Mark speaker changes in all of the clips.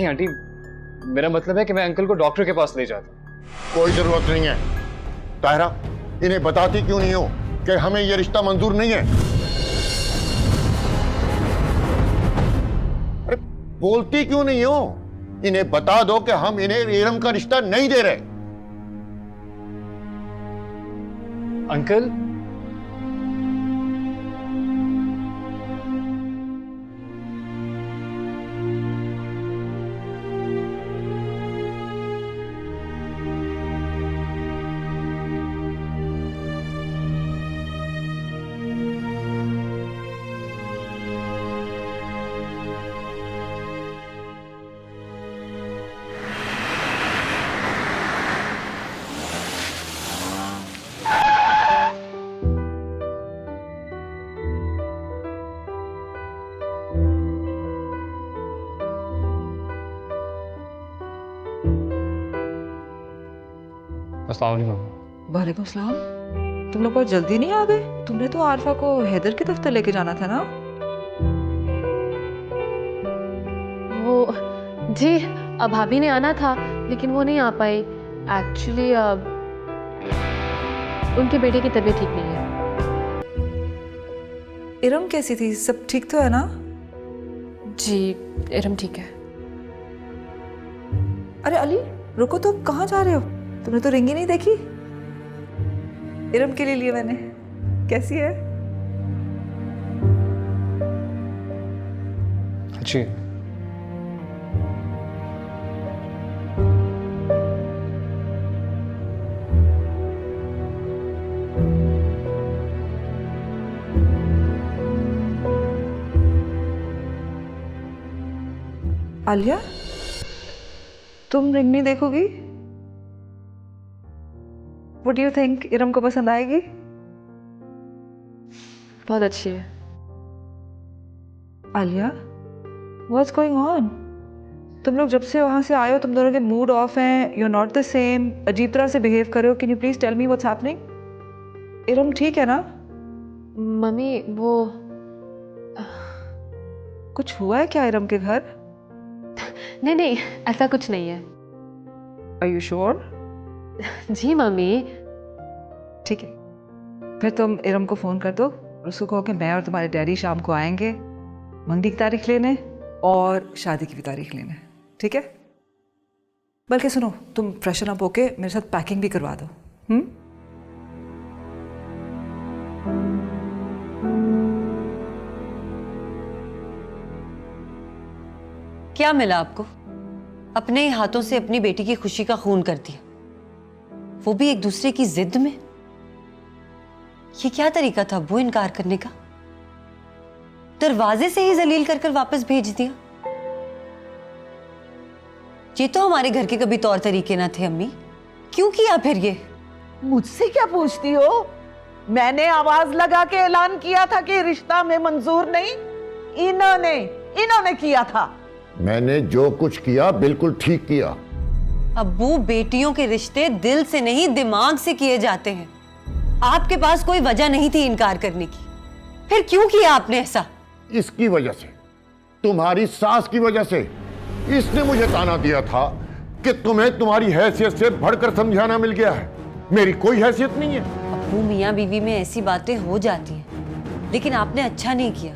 Speaker 1: नहीं आंटी, मेरा मतलब है कि मैं अंकल को डॉक्टर के पास ले जाता।
Speaker 2: कोई जरूरत नहीं है। ताहिरा, इन्हें बताती क्यों नहीं हो कि हमें यह रिश्ता मंजूर नहीं है? अरे बोलती क्यों नहीं हो? इन्हें बता दो कि हम इन्हें इरम का रिश्ता नहीं दे रहे।
Speaker 1: अंकल, अस्सलाम वालेकुम।
Speaker 3: वालेकुम सलाम। तुम लोग बहुत जल्दी नहीं आ गए? तुमने तो आरफा को हैदर के दफ्तर लेके जाना था ना?
Speaker 4: वो जी, भाभी ने आना था लेकिन वो नहीं आ पाई। एक्चुअली उनके बेटे की तबीयत ठीक नहीं है।
Speaker 3: इरम कैसी थी? सब ठीक तो है ना?
Speaker 4: जी, इरम ठीक है।
Speaker 3: अरे अली रुको, तो कहाँ जा रहे हो? तुमने तो रिंग ही नहीं देखी। इरम के लिए लिया मैंने। कैसी है?
Speaker 1: अच्छी।
Speaker 3: आलिया, तुम रिंग नहीं देखोगी? What do you think? Iram को पसंद आएगी?
Speaker 4: बहुत अच्छी है।
Speaker 3: Alia, what's going on? तुम लोग जब से वहाँ से आए हो तुम दोनों के मूड ऑफ हैं, you're not the same, अजीब तरह से बिहेव कर रहे हो। Can you please tell me what's happening? Iram ठीक है ना?
Speaker 4: मम्मी वो
Speaker 3: कुछ हुआ है क्या इरम के घर?
Speaker 4: नहीं नहीं, ऐसा कुछ नहीं है।
Speaker 3: Are you sure?
Speaker 4: जी मम्मी।
Speaker 3: ठीक है, फिर तुम इरम को फ़ोन कर दो और उसको कहो कि मैं और तुम्हारे डैडी शाम को आएंगे मंगनी की तारीख लेने और शादी की भी तारीख लेने। ठीक है? बल्कि सुनो, तुम फ्रेशन अप होके मेरे साथ पैकिंग भी करवा दो।
Speaker 5: क्या मिला आपको? अपने ही हाथों से अपनी बेटी की खुशी का खून कर दिया, वो भी एक दूसरे की जिद में। ये क्या तरीका था वो इनकार करने का? दरवाजे से ही जलील कर कर वापस भेज दिया। ये तो हमारे घर के कभी तौर तरीके ना थे अम्मी। क्यों किया फिर ये?
Speaker 6: मुझसे क्या पूछती हो? मैंने आवाज लगा के ऐलान किया था कि रिश्ता में मंजूर नहीं। इन्होंने किया था।
Speaker 2: मैंने जो कुछ किया बिल्कुल ठीक किया।
Speaker 5: अब्बू, बेटियों के रिश्ते दिल से नहीं दिमाग से किए जाते हैं। आपके पास कोई वजह नहीं थी इनकार करने की, फिर क्यों किया आपने ऐसा?
Speaker 2: इसकी वजह से, तुम्हारी सास की वजह से। इसने मुझे ताना दिया था कि तुम्हें तुम्हारी हैसियत से बढ़कर समझाना मिल गया है। मेरी कोई हैसियत नहीं है।
Speaker 5: अब्बू, मियाँ बीवी में ऐसी बातें हो जाती हैं, लेकिन आपने अच्छा नहीं किया,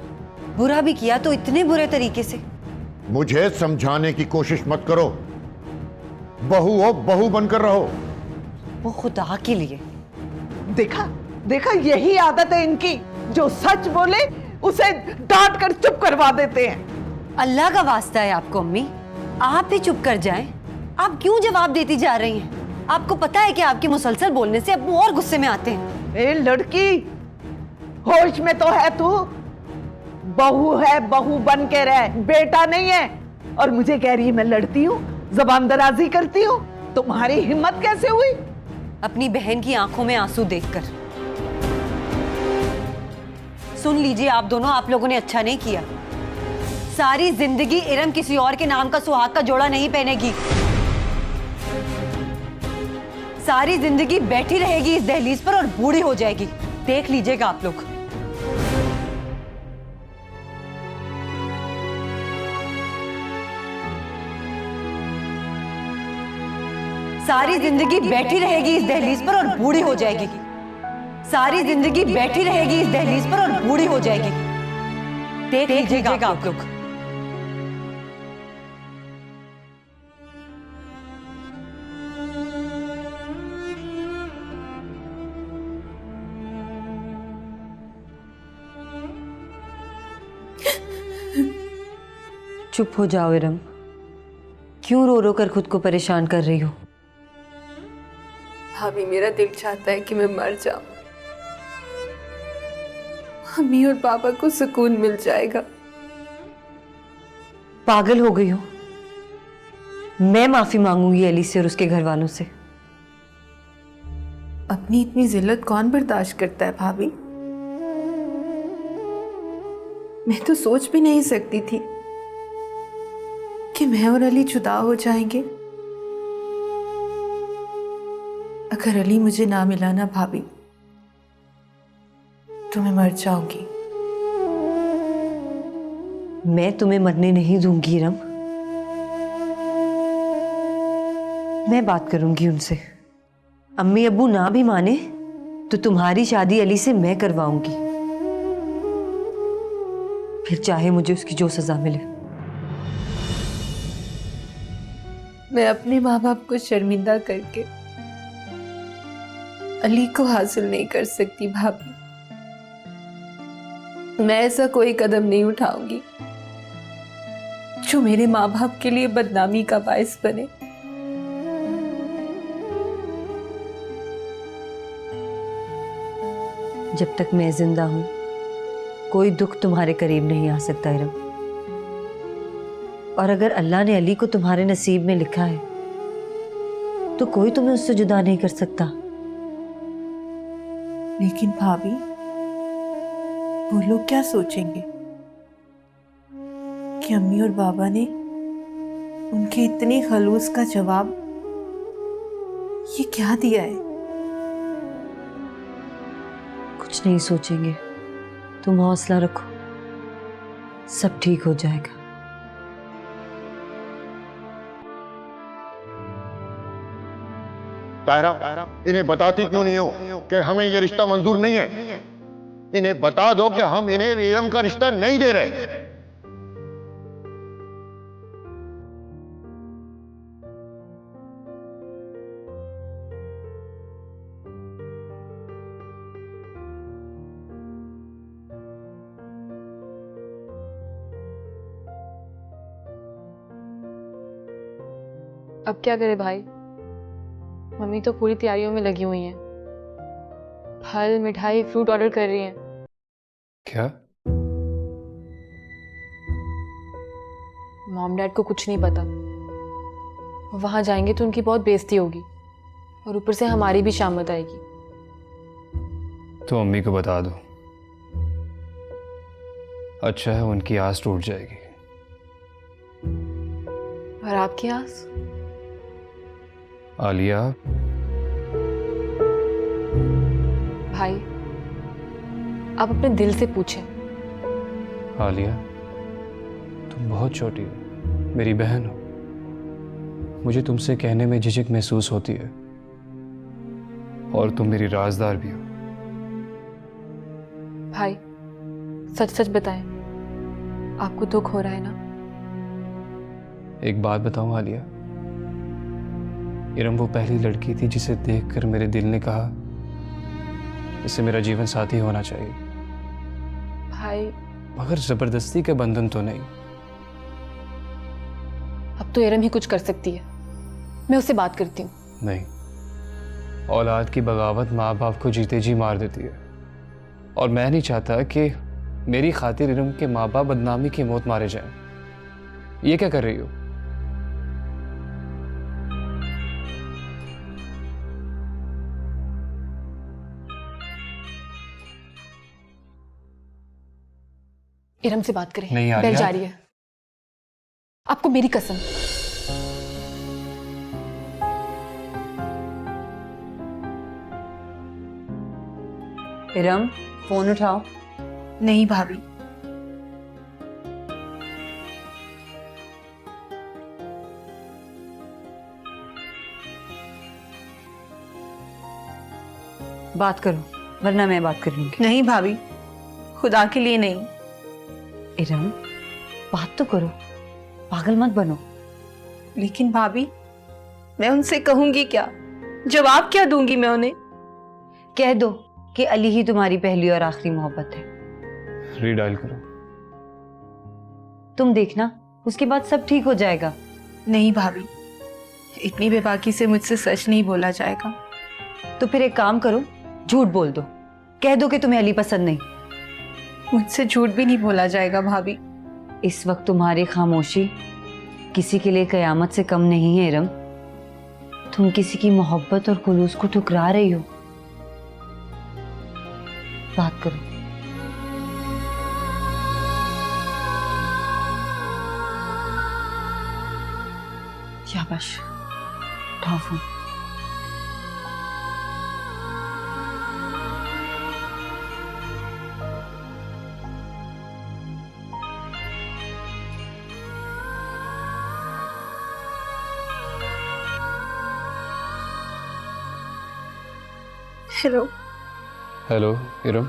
Speaker 5: बुरा भी किया तो इतने बुरे तरीके से।
Speaker 2: मुझे समझाने की कोशिश मत करो। बहू हो, बहू बनकर रहो।
Speaker 5: वो खुदा के लिए।
Speaker 6: देखा यही आदत है इनकी, जो सच बोले उसे डांट कर चुप करवा देते हैं।
Speaker 5: अल्लाह का वास्ता है आपको अम्मी, आप भी चुप कर जाएं। आप क्यों जवाब देती जा रही हैं? आपको पता है कि आपके मुसलसल बोलने से अब्बू और गुस्से में आते हैं।
Speaker 6: ए लड़की, होश में तो है तू? बहू है, बहू बन के रह, बेटा नहीं है। और मुझे कह रही है मैं लड़ती हूँ, जबान दराजी करती हूँ। तुम्हारी हिम्मत कैसे हुई?
Speaker 5: अपनी बहन की आंखों में आंसू देखकर। सुन लीजिए आप दोनों, आप लोगों ने अच्छा नहीं किया। सारी जिंदगी इरम किसी और के नाम का सुहाग का जोड़ा नहीं पहनेगी। सारी जिंदगी बैठी रहेगी इस दहलीज पर और बूढ़ी हो जाएगी। देख लीजिएगा आप लोग। सारी जिंदगी बैठी रहेगी इस दहलीज पर और बूढ़ी हो जाएगी। सारी जिंदगी बैठी रहेगी इस दहलीज पर और बूढ़ी हो जाएगी। देख लीजिएगा आप लोग। चुप हो जाओ इरम, क्यों रो रो कर खुद को परेशान कर रही हो?
Speaker 7: भाभी, मेरा दिल चाहता है कि मैं मर जाऊं। मम्मी और पापा को सुकून मिल जाएगा।
Speaker 5: पागल हो गई हो? मैं माफी मांगूंगी अली से और उसके घर वालों से।
Speaker 7: अपनी इतनी जिल्लत कौन बर्दाश्त करता है भाभी? मैं तो सोच भी नहीं सकती थी कि मैं और अली जुदा हो जाएंगे। अगर अली मुझे ना मिला ना भाभी, तो मैं मर जाऊंगी।
Speaker 5: मैं तुम्हें मरने नहीं दूंगी इरम। मैं बात करूंगी उनसे। अम्मी अब्बू ना भी माने तो तुम्हारी शादी अली से मैं करवाऊंगी, फिर चाहे मुझे उसकी जो सजा मिले।
Speaker 7: मैं अपने माँ बाप को शर्मिंदा करके अली को हासिल नहीं कर सकती भाभी। मैं ऐसा कोई कदम नहीं उठाऊंगी जो मेरे माँ बाप के लिए बदनामी का बायस बने।
Speaker 5: जब तक मैं जिंदा हूं कोई दुख तुम्हारे करीब नहीं आ सकता इरम। और अगर अल्लाह ने अली को तुम्हारे नसीब में लिखा है तो कोई तुम्हें उससे जुदा नहीं कर सकता।
Speaker 7: लेकिन भाभी, वो लोग क्या सोचेंगे कि अम्मी और बाबा ने उनके इतने खलूस का जवाब ये क्या दिया है?
Speaker 5: कुछ नहीं सोचेंगे, तुम हौसला रखो, सब ठीक हो जाएगा।
Speaker 2: तायरा, इन्हें बताती क्यों नहीं हो कि हमें ये रिश्ता मंजूर नहीं है? इन्हें बता दो कि हम इन्हें इरम का रिश्ता नहीं दे रहे।
Speaker 4: अब क्या करे भाई, मम्मी तो पूरी तैयारियों में लगी हुई हैं। फल, मिठाई, फ्रूट ऑर्डर कर रही हैं।
Speaker 1: क्या?
Speaker 4: मॉम डैड को कुछ नहीं पता। वहां जाएंगे तो उनकी बहुत बेइज्जती होगी और ऊपर से हमारी भी शामत आएगी।
Speaker 1: तो अम्मी को बता दो। अच्छा है, उनकी आस टूट जाएगी।
Speaker 4: और आपकी आस?
Speaker 1: आलिया,
Speaker 4: भाई, आप अपने दिल से पूछें।
Speaker 1: आलिया, तुम बहुत छोटी हो, मेरी बहन हो। मुझे तुमसे कहने में झिझक महसूस होती है और तुम मेरी राजदार भी हो।
Speaker 4: भाई, सच सच बताएं, आपको दुख हो रहा है ना?
Speaker 1: एक बात बताऊं आलिया, इरम वो पहली लड़की थी जिसे देखकर मेरे दिल ने कहा इससे मेरा जीवन साथी होना चाहिए।
Speaker 4: भाई,
Speaker 1: मगर जबरदस्ती का बंधन तो नहीं।
Speaker 4: अब तो इरम ही कुछ कर सकती है। मैं उससे बात करती हूँ।
Speaker 1: नहीं, औलाद की बगावत माँ बाप को जीते जी मार देती है और मैं नहीं चाहता कि मेरी खातिर इरम के माँ बाप बदनामी की मौत मारे जाएं। ये क्या कर रही हो?
Speaker 4: इरम से बात करें।
Speaker 1: नहीं, आलिया।
Speaker 4: बेल जा रही है। आपको मेरी कसम।
Speaker 5: इरम, फोन उठाओ।
Speaker 7: नहीं भाभी,
Speaker 5: बात करो, वरना मैं बात कर लूंगी।
Speaker 7: नहीं भाभी, खुदा के लिए नहीं।
Speaker 5: इरम, बात तो करो, पागल मत बनो।
Speaker 7: लेकिन भाभी, मैं उनसे कहूंगी क्या? जवाब क्या दूंगी मैं उन्हें?
Speaker 5: कह दो कि अली ही तुम्हारी पहली और आखिरी मोहब्बत है।
Speaker 1: रीडायल करो।
Speaker 5: तुम देखना, उसके बाद सब ठीक हो जाएगा।
Speaker 7: नहीं भाभी, इतनी बेबाकी से मुझसे सच नहीं बोला जाएगा।
Speaker 5: तो फिर एक काम करो, झूठ बोल दो, कह दो कि तुम्हें अली पसंद नहीं।
Speaker 7: मुझसे झूठ भी नहीं बोला जाएगा भाभी।
Speaker 5: इस वक्त तुम्हारी खामोशी किसी के लिए कयामत से कम नहीं है इरम। तुम किसी की मोहब्बत और खुलूस को ठुकरा रही हो। बात करो। शाबाश, उठाओ phone.
Speaker 7: Hello.
Speaker 1: Hello Iram,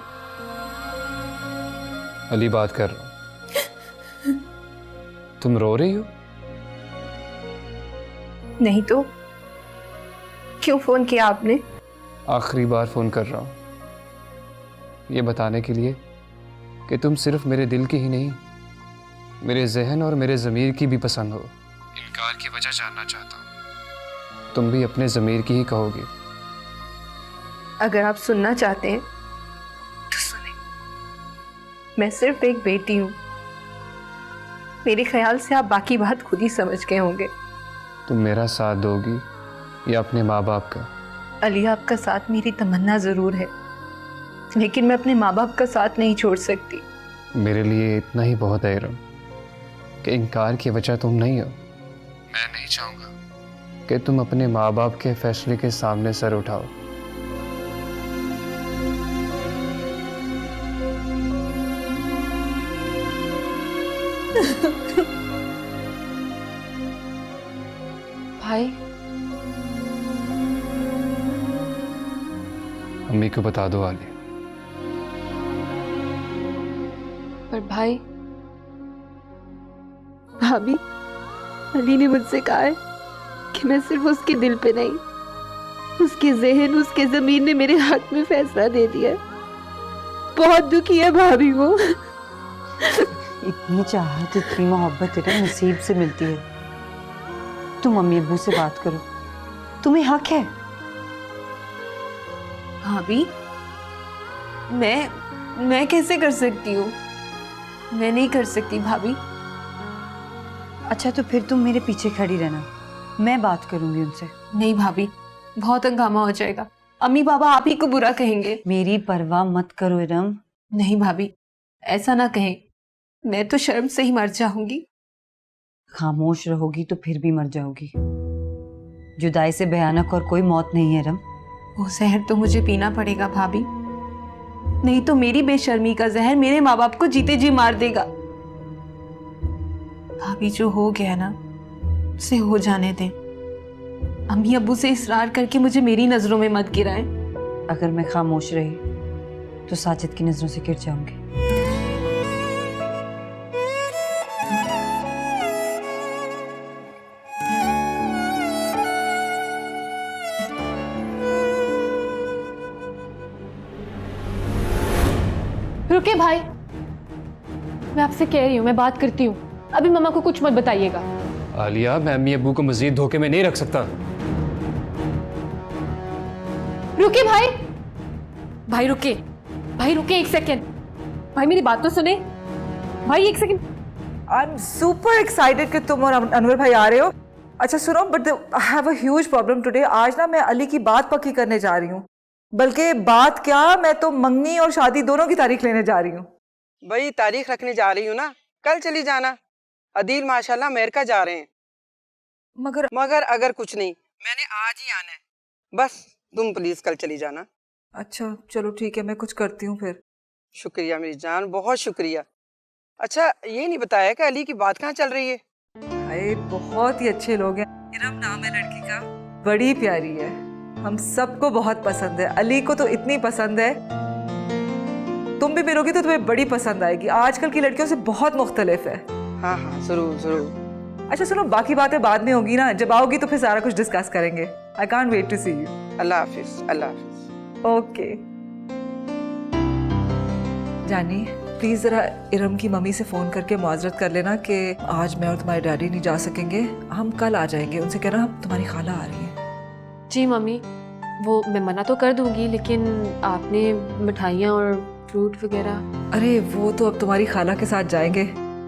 Speaker 1: Ali बात कर रहा हूँ। तुम रो रही हो?
Speaker 7: नहीं तो क्यों फोन किया आपने?
Speaker 1: आखिरी बार फोन कर रहा हूँ, ये बताने के लिए कि तुम सिर्फ मेरे दिल की ही नहीं, मेरे जहन और मेरे ज़मीर की भी पसंद हो। इनकार की वजह जानना चाहता हूँ। तुम भी अपने ज़मीर की ही कहोगी।
Speaker 7: अगर आप सुनना चाहते हैं तो सुने। मैं सिर्फ एक बेटी हूँ। मेरे ख्याल से आप बाकी बात खुद ही समझ गए होंगे।
Speaker 1: तुम मेरा साथ दोगी या अपने माँ बाप का?
Speaker 7: अली, आपका साथ मेरी तमन्ना जरूर है, लेकिन मैं अपने माँ बाप का साथ नहीं छोड़ सकती।
Speaker 1: मेरे लिए इतना ही बहुत है इरम कि इनकार की वजह तुम नहीं हो। मैं नहीं चाहूँगा कि तुम अपने माँ बाप के फैसले के सामने सर उठाओ।
Speaker 4: भाई,
Speaker 1: अम्मी को बता दो आलिया।
Speaker 4: पर भाई,
Speaker 8: भाभी, अली ने मुझसे कहा है कि मैं सिर्फ उसके दिल पे नहीं, उसके जहन, उसके जमीन ने मेरे हाथ में फैसला दे दिया है। बहुत दुखी है भाभी वो।
Speaker 5: इतनी चाहत, इतनी मोहब्बत इरम नसीब से मिलती है। तुम अम्मी अब्बू से बात करो, तुम्हें हक है।
Speaker 7: भाभी, मैं कैसे कर सकती हूँ? मैं नहीं कर सकती भाभी।
Speaker 5: अच्छा, तो फिर तुम मेरे पीछे खड़ी रहना, मैं बात करूंगी उनसे।
Speaker 7: नहीं भाभी, बहुत हंगामा हो जाएगा। अम्मी बाबा आप ही को बुरा कहेंगे।
Speaker 5: मेरी परवाह मत करो इरम।
Speaker 7: नहीं भाभी, ऐसा ना कहें, मैं तो शर्म से ही मर जाऊंगी।
Speaker 5: खामोश रहोगी तो फिर भी मर जाओगी। जुदाई से भयानक और कोई मौत नहीं है इरम।
Speaker 7: वो जहर तो मुझे पीना पड़ेगा भाभी, नहीं तो मेरी बेशर्मी का जहर मेरे माँ बाप को जीते जी मार देगा। भाभी, जो हो गया ना उसे हो जाने दें। अम्मी अब्बू से इसरार करके मुझे मेरी नजरों में मत गिराएं।
Speaker 5: अगर मैं खामोश रही तो साजिद की नजरों से गिर जाऊंगी।
Speaker 4: रुके भाई, मैं आपसे कह रही हूँ, मैं बात करती हूँ। अभी मम्मा को कुछ मत बताइएगा।
Speaker 1: आलिया, मैं अम्मी अब्बू को मजीद धोखे में नहीं रख सकता।
Speaker 4: रुके भाई, भाई रुके, भाई रुके, एक सेकेंड। भाई मेरी बात तो सुने। भाई एक second.
Speaker 3: I am super excited कि तुम और अनवर भाई आ रहे हो। अच्छा सुनो, but I have a huge problem today. आज ना मैं अली की बात पक्की करने जा रही हूँ, बल्कि बात क्या, मैं तो मंगनी और शादी दोनों की तारीख लेने जा रही हूँ।
Speaker 9: भाई तारीख रखने जा रही हूँ ना, कल चली जाना। अदील माशाल्लाह अमेरिका जा रहे हैं। मगर अगर कुछ नहीं, मैंने आज ही आना है। बस तुम प्लीज कल चली जाना।
Speaker 3: अच्छा चलो ठीक है, मैं कुछ करती हूँ फिर।
Speaker 9: शुक्रिया मेरी जान, बहुत शुक्रिया। अच्छा ये नहीं बताया कि अली की बात कहाँ चल रही है?
Speaker 3: भाई बहुत ही अच्छे लोग हैं। इरम नाम है लड़की का, बड़ी प्यारी है। हम सबको बहुत पसंद है, अली को तो इतनी पसंद है, तुम भी मिलोगी तो तुम्हें बड़ी पसंद आएगी। आजकल की लड़कियों से बहुत मुख्तलिफ है।
Speaker 9: हाँ हाँ जरूर जरूर।
Speaker 3: अच्छा सुनो, बाकी बातें बाद में होगी ना, जब आओगी तो फिर सारा कुछ डिस्कस करेंगे। I can't wait to see you.
Speaker 9: अल्लाह हाफिज, अल्लाह हाफिज।
Speaker 3: ओके जानी, प्लीज जरा इरम की मम्मी से फोन करके मुआजरत कर लेना कि आज मैं और तुम्हारे डैडी नहीं जा सकेंगे, हम कल आ जाएंगे। उनसे कहना हम तुम्हारी खाला आ रही है।
Speaker 4: जी मम्मी, वो मैं मना तो कर दूंगी, लेकिन आपने मिठाइयाँ और फ्रूट वगैरह।
Speaker 3: अरे वो तो अब तुम्हारी खाला के साथ जाएंगे,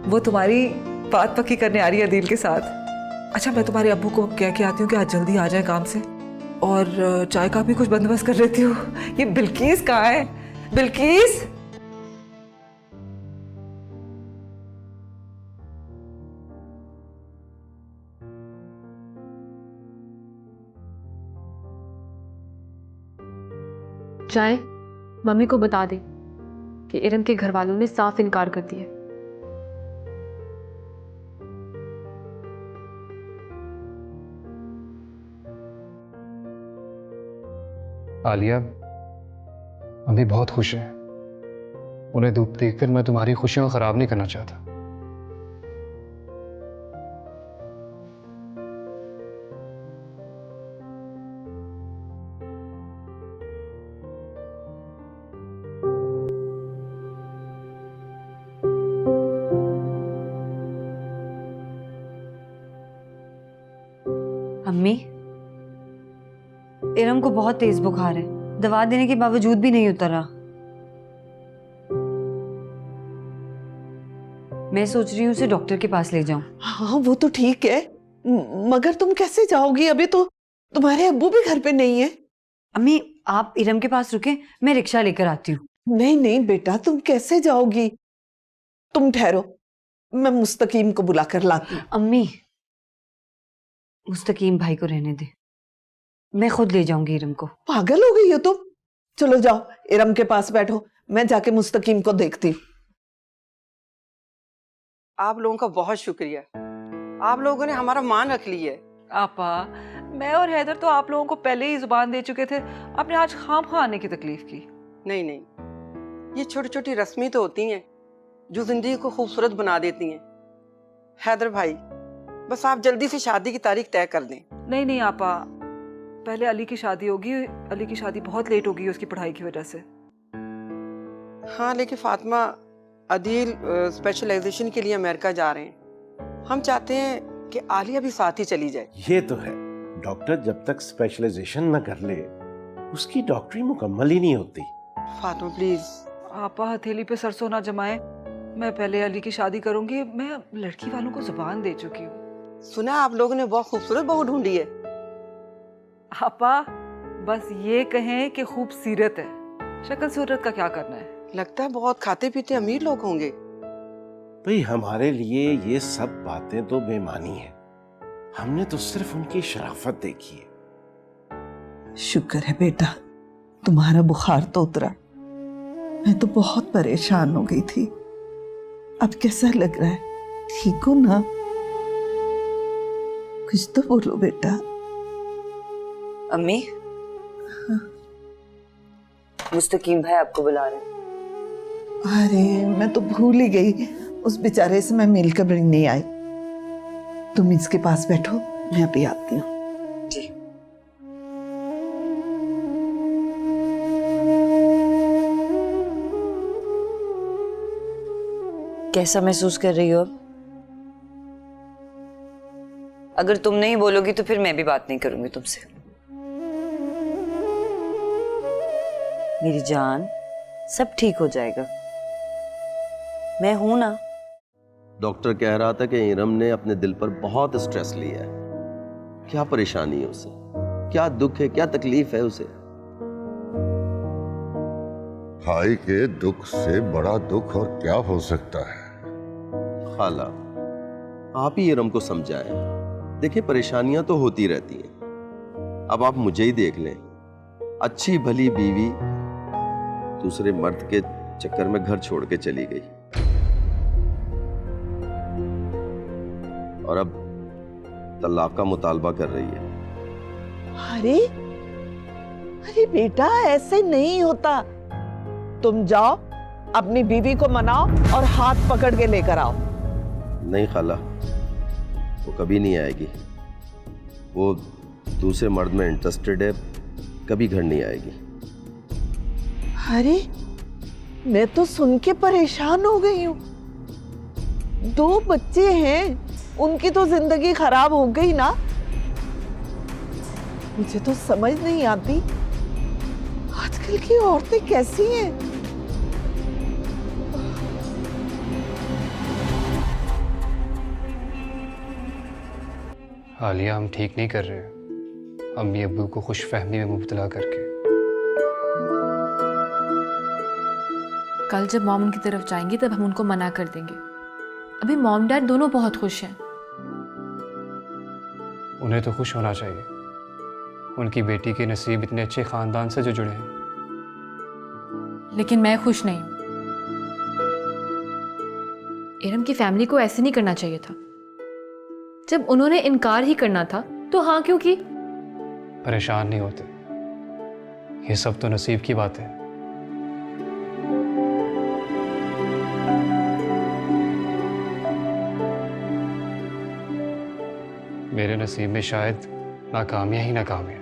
Speaker 3: वो तुम्हारी बात पक्की करने आ रही है अदील के साथ। अच्छा मैं तुम्हारे अब्बू को कह के आती हूँ कि आज जल्दी आ जाए काम से, और चाय का भी कुछ बंदोबस्त कर लेती हूँ। ये बिल्किस कहाँ है? बिल्किस
Speaker 4: चाय मम्मी को बता दे कि इरम के घर वालों ने साफ इनकार कर दिया।
Speaker 1: आलिया, मम्मी बहुत खुश हैं। उन्हें धूप देखकर मैं तुम्हारी खुशियों को खराब नहीं करना चाहता।
Speaker 5: अम्मी, इरम को बहुत तेज बुखार है, दवा देने के बावजूद भी नहीं उतर रहा। मैं सोच रही हूँ उसे डॉक्टर के पास ले जाऊं।
Speaker 6: हाँ वो तो ठीक है, मगर तुम कैसे जाओगी? अभी तो तुम्हारे अब्बू भी घर पे नहीं है।
Speaker 5: अम्मी आप इरम के पास रुके, मैं रिक्शा लेकर आती हूँ।
Speaker 6: नहीं नहीं बेटा, तुम कैसे जाओगी? तुम ठहरो, मैं मुस्तकीम को बुला कर लाती हूँ।
Speaker 5: अम्मी मुस्तकीम भाई को रहने दे, मैं खुद ले जाऊंगी इरम को।
Speaker 6: पागल हो गई हो तुम? चलो जाओ इरम के पास बैठो, मैं जाके मुस्तकीम को देखती हूँ।
Speaker 9: आप लोगों का बहुत शुक्रिया, आप लोगों ने हमारा मान रख लिया है।
Speaker 3: आपा, मैं और हैदर तो आप लोगों को पहले ही जुबान दे चुके थे, आपने आज खामखा आने की तकलीफ की।
Speaker 9: नहीं नहीं, ये छोटी छोटी रस्में तो होती हैं जो जिंदगी को खूबसूरत बना देती हैं। हैदर भाई, बस आप जल्दी से शादी की तारीख तय कर दें।
Speaker 3: नहीं नहीं आपा, पहले अली की शादी होगी, अली की शादी बहुत लेट होगी उसकी पढ़ाई की वजह से।
Speaker 9: हाँ लेकिन फातिमा, अदील स्पेशलाइजेशन के लिए अमेरिका जा रहे हैं, हम चाहते हैं कि आलिया भी साथ ही चली जाए।
Speaker 10: ये तो है, डॉक्टर जब तक स्पेशलाइजेशन न कर ले उसकी डॉक्टरी मुकम्मल ही नहीं होती।
Speaker 9: फातिमा प्लीज।
Speaker 3: आपा हथेली पे सरसों ना जमाए, मैं पहले अली की शादी करूंगी, मैं लड़की वालों को जुबान दे चुकी हूँ।
Speaker 9: सुना आप लोगों ने बहुत खूबसूरत बहू ढूंढी है।
Speaker 3: आपा बस ये कहें कि खूबसूरत है, शक्ल सूरत का क्या करना है।
Speaker 9: लगता है बहुत खाते पीते अमीर लोग होंगे।
Speaker 10: भाई हमारे लिए ये सब बातें तो बेमानी है, हमने तो सिर्फ उनकी शराफत देखी है।
Speaker 6: शुक्र है बेटा, तुम्हारा बुखार तो उतरा। मैं तो बहुत परेशान हो गई थी। अब कैसा लग रहा है? ठीक हो ना? कुछ तो बोलो बेटा।
Speaker 5: अम्मी, मुस्तकीम भाई आपको बुला रहे हैं।
Speaker 6: अरे मैं तो भूल ही गई, उस बेचारे से मैं मिलकर भी नहीं आई। तुम इसके पास बैठो, मैं अभी आती हूँ।
Speaker 5: जी। कैसा महसूस कर रही हो अब? अगर तुम नहीं बोलोगी तो फिर मैं भी बात नहीं करूंगी तुमसे। मेरी जान, सब ठीक हो जाएगा, मैं हूं ना।
Speaker 11: डॉक्टर कह रहा था कि इरम ने अपने दिल पर बहुत स्ट्रेस लिया है। क्या परेशानी है उसे, क्या दुख है, क्या तकलीफ है उसे?
Speaker 2: भाई के दुख से बड़ा दुख और क्या हो सकता है?
Speaker 11: खाला, आप ही इरम को समझाएं। देखिए परेशानियां तो होती रहती हैं। अब आप मुझे ही देख लें, अच्छी भली बीवी दूसरे मर्द के चक्कर में घर छोड़ के चली गई, और अब तलाक का मुतालबा कर रही है।
Speaker 6: अरे अरे बेटा ऐसे नहीं होता। तुम जाओ अपनी बीवी को मनाओ और हाथ पकड़ के लेकर आओ।
Speaker 11: नहीं खाला, वो कभी नहीं आएगी। वो दूसरे मर्द में इंटरेस्टेड है, कभी घर नहीं आएगी।
Speaker 6: अरे मैं तो सुन के परेशान हो गई हूँ। 2 बच्चे हैं, उनकी तो जिंदगी खराब हो गई ना। मुझे तो समझ नहीं आती आजकल की औरतें कैसी हैं।
Speaker 1: आलिया, हम ठीक नहीं कर रहे अम्मी अब्बू को खुश फहमी में मुब्तला करके।
Speaker 4: कल जब मॉम उनकी तरफ जाएंगे तब हम उनको मना कर देंगे। अभी मॉम डैड दोनों बहुत खुश हैं।
Speaker 1: उन्हें तो खुश होना चाहिए, उनकी बेटी के नसीब इतने अच्छे खानदान से जो जुड़े हैं।
Speaker 4: लेकिन मैं खुश नहीं हूं। इरम की फैमिली को ऐसे नहीं करना चाहिए था। जब उन्होंने इनकार ही करना था तो हाँ क्यों की?
Speaker 1: परेशान नहीं होते, ये सब तो नसीब की बात है। मेरे नसीब में शायद नाकामियां ही नाकामियां,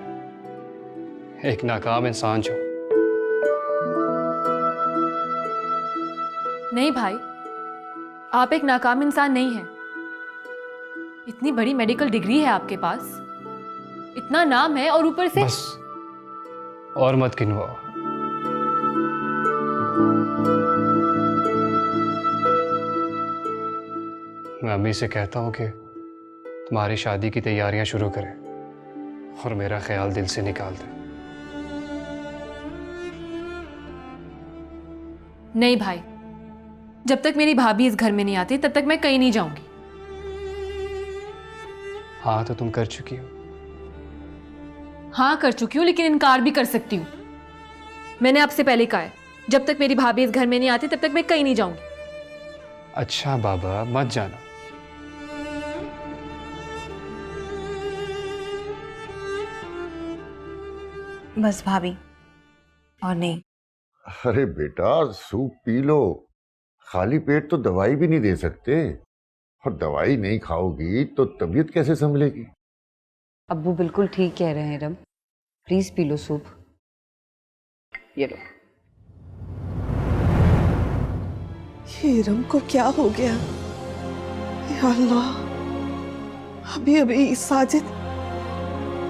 Speaker 1: एक नाकाम इंसान जो।
Speaker 4: नहीं भाई, आप एक नाकाम इंसान नहीं हैं। इतनी बड़ी मेडिकल डिग्री है आपके पास, इतना नाम है, और ऊपर से
Speaker 1: बस और मत गिनवाओ। मैं अम्मी से कहता हूं कि तुम्हारी शादी की तैयारियां शुरू करें और मेरा ख्याल दिल से निकाल दें।
Speaker 4: नहीं भाई, जब तक मेरी भाभी इस घर में नहीं आती तब तक मैं कहीं नहीं जाऊंगी।
Speaker 1: हाँ तो तुम कर चुकी हो।
Speaker 4: हाँ कर चुकी हूँ, लेकिन इनकार भी कर सकती हूँ। मैंने आपसे पहले कहा है, जब तक मेरी भाभी इस घर में नहीं आती तब तक मैं कहीं नहीं जाऊंगी।
Speaker 1: अच्छा बाबा, मत जाना।
Speaker 5: बस भाभी, और नहीं।
Speaker 2: अरे बेटा सूप पी लो, खाली पेट तो दवाई भी नहीं दे सकते, और दवाई नहीं खाओगी तो तबीयत कैसे संभलेगी।
Speaker 5: अब्बू बिल्कुल ठीक कह रहे हैं Iram, please P low soup.
Speaker 6: ये लो। ये इरम को क्या हो गया? या अल्लाह, अभी अभी साजिद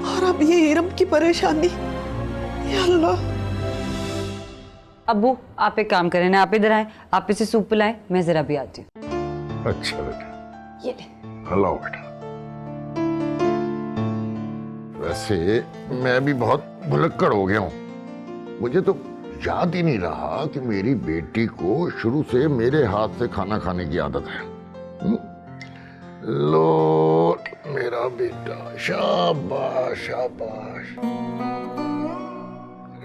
Speaker 6: और अब ये इरम की परेशानी। या अल्लाह।
Speaker 5: अब्बू आप एक काम करें ना, आप इधर आए, आप इसे सूप पिलाएं, मैं जरा भी आती हूँ।
Speaker 2: अच्छा बेटा,
Speaker 5: ये ले।
Speaker 2: हेलो बेटा। वैसे मैं भी बहुत भुलक्कड़ हो गया हूँ। मुझे तो याद ही नहीं रहा कि मेरी बेटी को शुरू से मेरे हाथ से खाना खाने की आदत है। लो मेरा बेटा, शाबाश शाबाश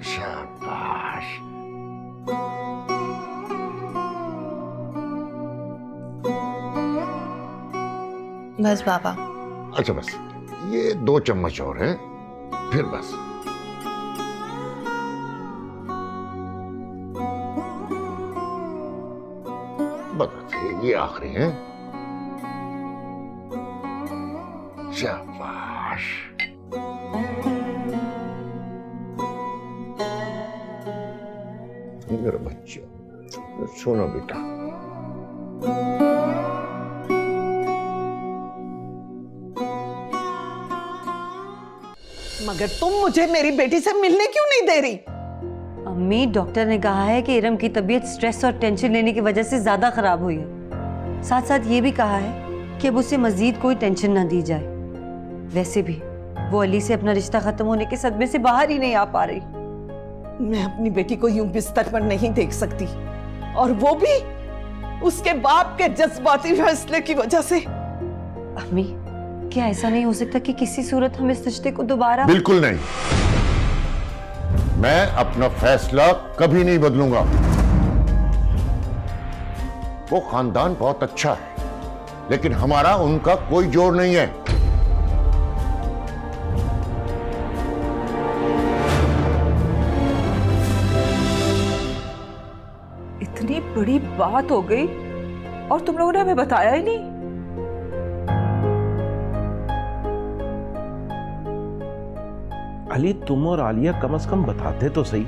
Speaker 2: शाबाश।
Speaker 7: बस बाबा।
Speaker 2: अच्छा बस ये 2 चम्मच और हैं, फिर बस। बस ये आखिरी है। शाबाश। मेरा बच्चा, सुनो बेटा।
Speaker 6: मगर तुम मुझे मेरी बेटी से मिलने क्यों नहीं दे रही?
Speaker 5: अम्मी, डॉक्टर ने कहा है कि इरम की तबीयत स्ट्रेस और टेंशन लेने की वजह से ज्यादा खराब हुई है। साथ साथ ये भी कहा है कि अब उसे मजीद कोई टेंशन ना दी जाए। वैसे भी वो अली से अपना रिश्ता खत्म होने के सदमे से बाहर ही नहीं आ पा रही।
Speaker 6: मैं अपनी बेटी को यूं बिस्तर पर नहीं देख सकती, और वो भी उसके बाप के जज्बाती फैसले की वजह से।
Speaker 5: अम्मी, क्या ऐसा नहीं हो सकता कि किसी सूरत हम इस रिश्ते को दोबारा?
Speaker 2: बिल्कुल नहीं, मैं अपना फैसला कभी नहीं बदलूंगा। वो खानदान बहुत अच्छा है, लेकिन हमारा उनका कोई जोड़ नहीं है।
Speaker 3: इतनी बड़ी बात हो गई और तुम लोगों ने हमें बताया ही नहीं।
Speaker 10: अली, तुम और आलिया कम से कम बताते तो सही,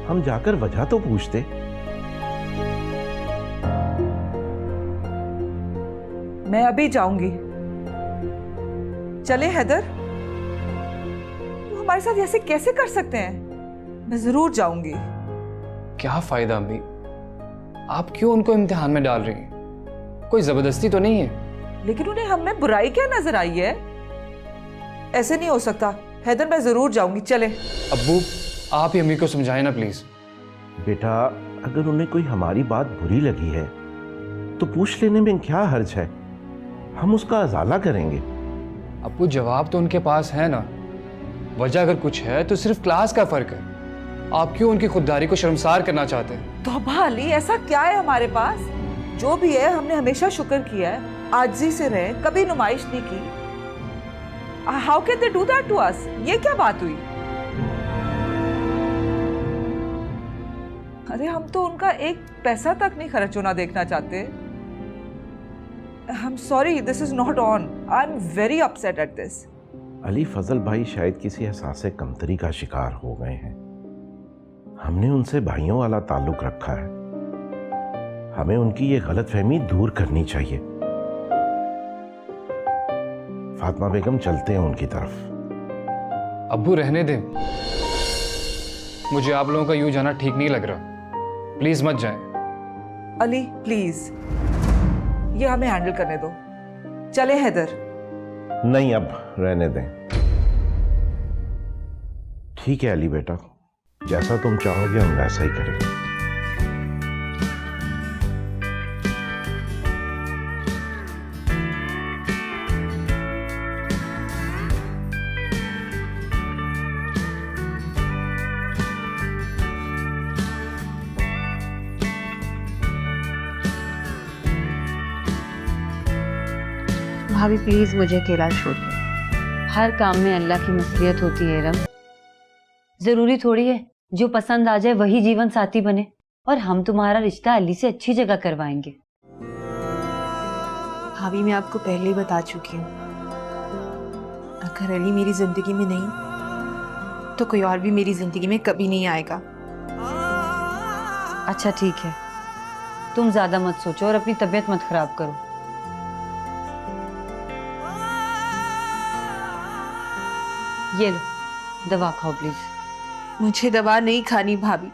Speaker 10: हम जाकर वजह तो पूछते।
Speaker 3: मैं अभी जाऊंगी। चले हैदर, तुम हमारे साथ ऐसे कैसे कर सकते हैं? मैं जरूर जाऊंगी।
Speaker 1: क्या फायदा अम्मी, आप क्यों उनको इम्तिहान में डाल रही हैं? कोई जबरदस्ती तो नहीं है।
Speaker 3: लेकिन उन्हें हम में बुराई क्या नजर आई है? ऐसे नहीं हो सकता। हैदर, मैं जरूर जाऊंगी। चले।
Speaker 1: अब्बू, आप ही अम्मी को समझाएं ना प्लीज।
Speaker 10: बेटा, अगर उन्हें कोई हमारी बात बुरी लगी है तो पूछ लेने में क्या हर्ज है, हम उसका अजाला करेंगे।
Speaker 1: अब्बू, जवाब तो उनके पास है ना। वजह अगर कुछ है तो सिर्फ क्लास का फर्क है। आप क्यों उनकी खुददारी को शर्मसार करना चाहते हैं?
Speaker 3: तौबा अली, ऐसा क्या है हमारे पास? जो भी है हमने हमेशा शुक्र किया है, आजिज़ी से रहे, कभी नुमाइश नहीं की। How can they do that to us? ये क्या बात हुई? अरे हम तो उनका एक पैसा तक नहीं खर्च होना देखना चाहते। I am sorry, this is not on. I am very upset at this.
Speaker 10: Ali, Fazal भाई शायद किसी एहसास कमतरी का शिकार हो गए हैं। हमने उनसे भाइयों वाला ताल्लुक रखा है, हमें उनकी ये गलतफहमी दूर करनी चाहिए। फातिमा बेगम, चलते हैं उनकी तरफ।
Speaker 1: अब्बू, रहने दें। मुझे आप लोगों का यूं जाना ठीक नहीं लग रहा। प्लीज मत जाएं।
Speaker 3: अली प्लीज, ये हमें हैंडल करने दो। चले हैदर।
Speaker 10: नहीं, अब रहने दें। ठीक है अली बेटा, जैसा तुम चाहोगे हम वैसा ही करेंगे।
Speaker 8: भाभी प्लीज मुझे अकेला छोड़ दो।
Speaker 5: हर काम में अल्लाह की मसलियत होती है रम। जरूरी थोड़ी है जो पसंद आ जाए वही जीवन साथी बने, और हम तुम्हारा रिश्ता अली से अच्छी जगह करवाएंगे।
Speaker 7: भाभी, मैं आपको पहले ही बता चुकी हूँ, अगर अली मेरी जिंदगी में नहीं तो कोई और भी मेरी जिंदगी में कभी नहीं आएगा।
Speaker 5: अच्छा ठीक है, तुम ज्यादा मत सोचो और अपनी तबीयत मत खराब करो। ये लो, दवा खाओ प्लीज।
Speaker 7: मुझे दवा नहीं खानी भाभी।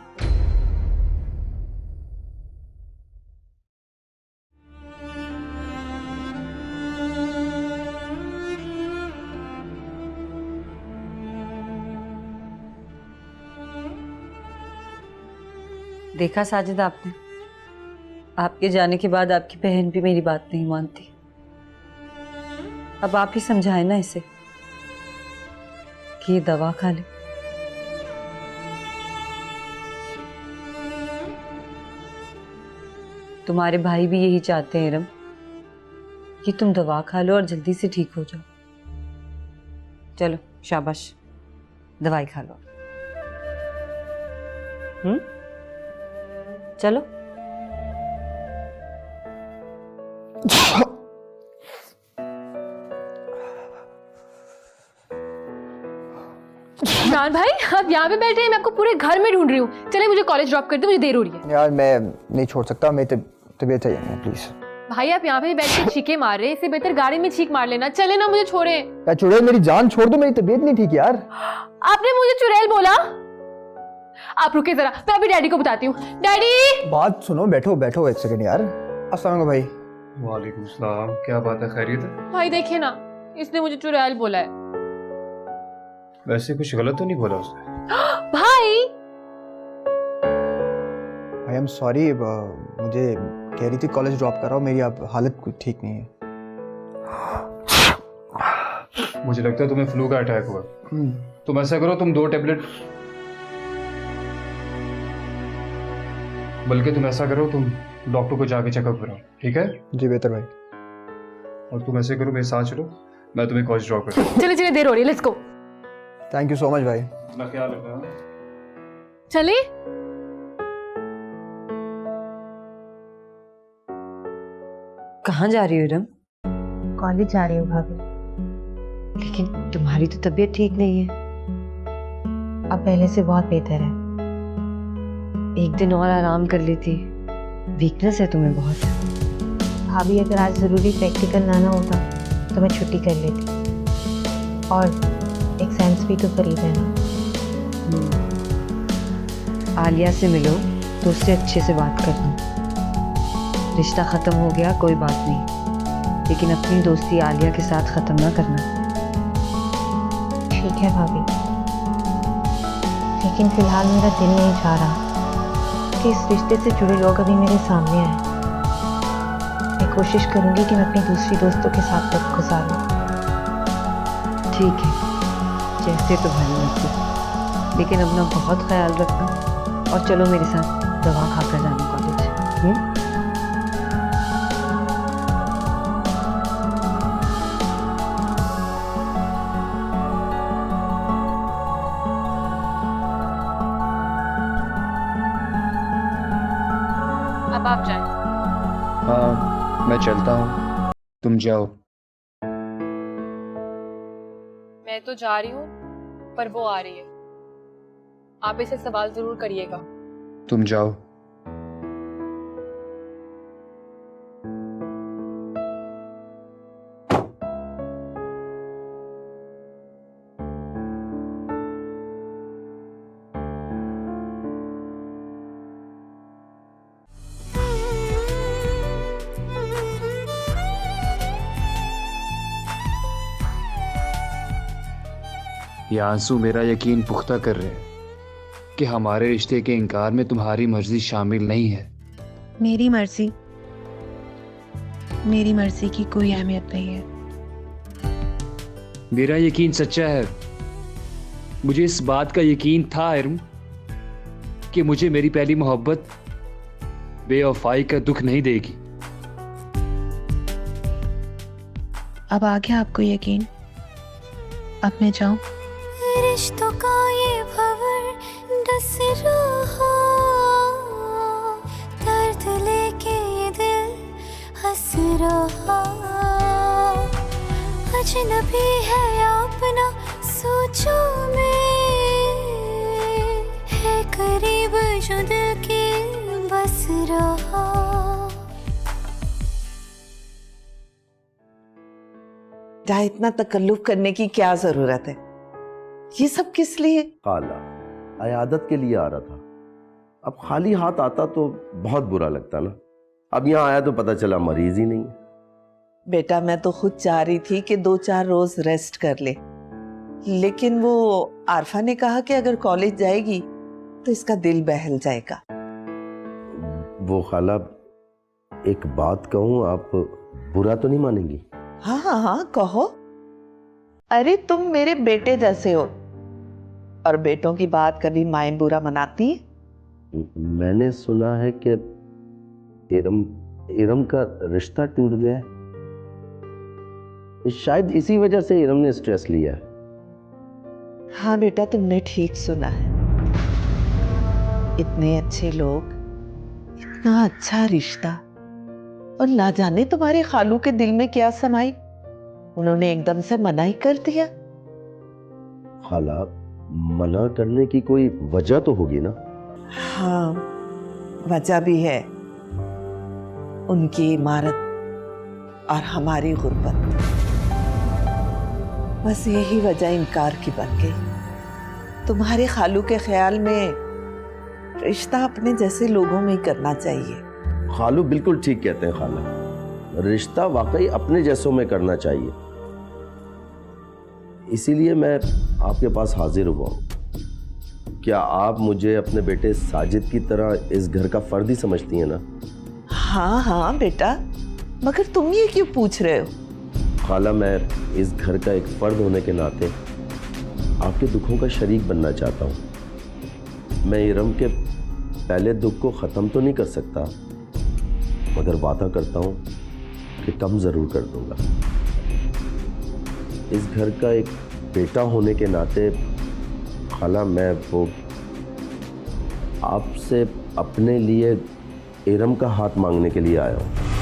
Speaker 5: देखा साजिद आपने, आपके जाने के बाद आपकी बहन भी मेरी बात नहीं मानती। अब आप ही समझाए ना इसे कि ये दवा खा ले। तुम्हारे भाई भी यही चाहते हैं रम कि तुम दवा खा लो और जल्दी से ठीक हो जाओ। चलो शाबाश, दवाई खा लो। चलो।
Speaker 4: इमरान भाई, आप यहाँ पे बैठे हैं, मैं आपको पूरे घर में ढूंढ रही हूँ। चले मुझे कॉलेज ड्रॉप कर दो, मुझे देर हो रही है।
Speaker 12: यार मैं नहीं छोड़ सकता, मेरी तबीयत है प्लीज।
Speaker 4: भाई आप यहाँ पे बैठ के छीके मार रहे हैं, इससे बेहतर गाड़ी में छीक मार लेना। चले ना, मुझे छोड़े।
Speaker 12: यार चुड़ैल, मेरी जान छोड़ दो, मेरी तबीयत नहीं ठीक यार।
Speaker 4: आपने मुझे चुड़ैल बोला? आप रुके जरा, मैं अभी डैडी को बताती हूँ। डैडी,
Speaker 12: बात सुनो, बैठो बैठो एक सेकंड यार। अस्सलाम वालेकुम भाई।
Speaker 1: वालेकुम सलाम। क्या बात है, खैरियत है?
Speaker 4: भाई देखिए ना, इसने मुझे चुड़ैल बोला है।
Speaker 1: वैसे कुछ गलत तो नहीं बोला उसने?
Speaker 4: भाई
Speaker 12: आई एम सॉरी, मुझे कह रही थी कॉलेज ड्रॉप कराओ, मेरी अब हालत कुछ ठीक नहीं है।
Speaker 1: मुझे लगता है तुम्हें फ्लू का अटैक हुआ। तुम ऐसा करो, तुम 2 टेबलेट, बल्कि तुम ऐसा करो, तुम डॉक्टर को जाके चेकअप कराओ, ठीक है?
Speaker 12: जी बेहतर भाई।
Speaker 1: और तुम ऐसे करो, मेरे साथ चलो, मैं तुम्हें कॉलेज ड्रॉप कर दूँ।
Speaker 4: चले चले, देर हो रही है, let's go.
Speaker 12: Thank you so much भाई।
Speaker 1: अपना ख्याल रखना।
Speaker 4: चले।
Speaker 5: कहाँ जा रही हो इरम?
Speaker 8: कॉलेज जा रही हूँ भाभी।
Speaker 5: लेकिन तुम्हारी तो तबीयत ठीक नहीं है।
Speaker 8: अब पहले से बहुत बेहतर है।
Speaker 5: एक दिन और आराम कर लेती, वीकनेस है तुम्हें बहुत।
Speaker 8: भाभी अगर आज ज़रूरी प्रैक्टिकल ना होता तो मैं छुट्टी कर लेती, और एग्जाम्स भी तो करीब है ना।
Speaker 5: आलिया से मिलो तो उससे अच्छे से बात करना। रिश्ता ख़त्म हो गया कोई बात नहीं, लेकिन अपनी दोस्ती आलिया के साथ ख़त्म ना करना।
Speaker 8: ठीक है भाभी, लेकिन फिलहाल मेरा दिल नहीं चाह रहा कि इस रिश्ते से जुड़े लोग अभी मेरे सामने आए। मैं कोशिश करूंगी कि मैं अपनी दूसरी दोस्तों के साथ वक्त गुजारूं।
Speaker 5: ठीक है, जैसे तुम्हारी मर्जी, लेकिन अपना बहुत ख्याल रखना। और चलो मेरे साथ दवा खाकर जाना कॉलेज।
Speaker 4: अब आप जाएं।
Speaker 1: हाँ मैं चलता हूँ, तुम जाओ।
Speaker 4: मैं तो जा रही हूँ, पर वो आ रही है। आप इसे सवाल जरूर करिएगा।
Speaker 1: तुम जाओ। ये आंसू मेरा यकीन पुख्ता कर रहे हैं कि हमारे रिश्ते के इनकार में तुम्हारी मर्जी शामिल नहीं है।
Speaker 8: मेरी मर्जी की कोई अहमियत नहीं है।
Speaker 1: मेरा यकीन सच्चा है। मुझे इस बात का यकीन था इरम कि मुझे मेरी पहली मोहब्बत बेवफाई का दुख नहीं देगी।
Speaker 8: अब आ गया आपको यकीन? अब मैं जाऊं?
Speaker 13: रिश्तों का ये भंवर डस रहा, दर्द लेके ये दिल हंस रहा। अजनबी है अपना सोचो में, है करीब जो दिल के बस रहा।
Speaker 6: जहाँ इतना तकल्लुफ करने की क्या जरूरत है? ये सब किस लिए?
Speaker 11: खाला अयादत के लिए आ रहा था। अब खाली हाथ आता तो बहुत बुरा लगता ना। अब यहाँ आया तो पता चला मरीज ही नहीं है।
Speaker 6: बेटा मैं तो खुद चाह रही थी कि 2-4 रोज रेस्ट कर ले, लेकिन वो आरफा ने कहा कि अगर कॉलेज जाएगी तो इसका दिल बहल जाएगा।
Speaker 11: वो खाला एक बात कहूँ, आप बुरा तो नहीं मानेंगी?
Speaker 6: हाँ हाँ हाँ कहो। अरे तुम मेरे बेटे जैसे हो, और बेटों की बात कभी माएं बुरा मनाती है?
Speaker 11: मैंने सुना है कि इरम का रिश्ता टूट गया है। शायद इसी वजह से इरम ने स्ट्रेस लिया है।
Speaker 6: हाँ बेटा तुमने ठीक सुना है। इतने अच्छे लोग, इतना अच्छा रिश्ता, और ना जाने तुम्हारे खालू के दिल में क्या समाई, उन्होंने एकदम से मना ही कर दिया।
Speaker 11: खाला मना करने की कोई वजह तो होगी ना?
Speaker 6: हाँ वजह भी है, उनकी इमारत और हमारी गुर्बत। बस यही वजह इनकार की बन गई। तुम्हारे खालू के ख्याल में रिश्ता अपने जैसे लोगों में ही करना चाहिए।
Speaker 11: खालू बिल्कुल ठीक कहते हैं खाला, रिश्ता वाकई अपने जैसों में करना चाहिए। इसीलिए मैं आपके पास हाजिर हुआ हूं। क्या आप मुझे अपने बेटे साजिद की तरह इस घर का फर्द ही समझती हैं ना?
Speaker 6: हाँ हाँ बेटा, मगर तुम ये क्यों पूछ रहे हो?
Speaker 11: खाला मैं इस घर का एक फर्द होने के नाते आपके दुखों का शरीक बनना चाहता हूँ। मैं इरम के पहले दुख को ख़त्म तो नहीं कर सकता, मगर वादा करता हूँ कि कम ज़रूर कर दूँगा। इस घर का एक बेटा होने के नाते खाला मैं वो आपसे अपने लिए इरम का हाथ मांगने के लिए आया हूँ।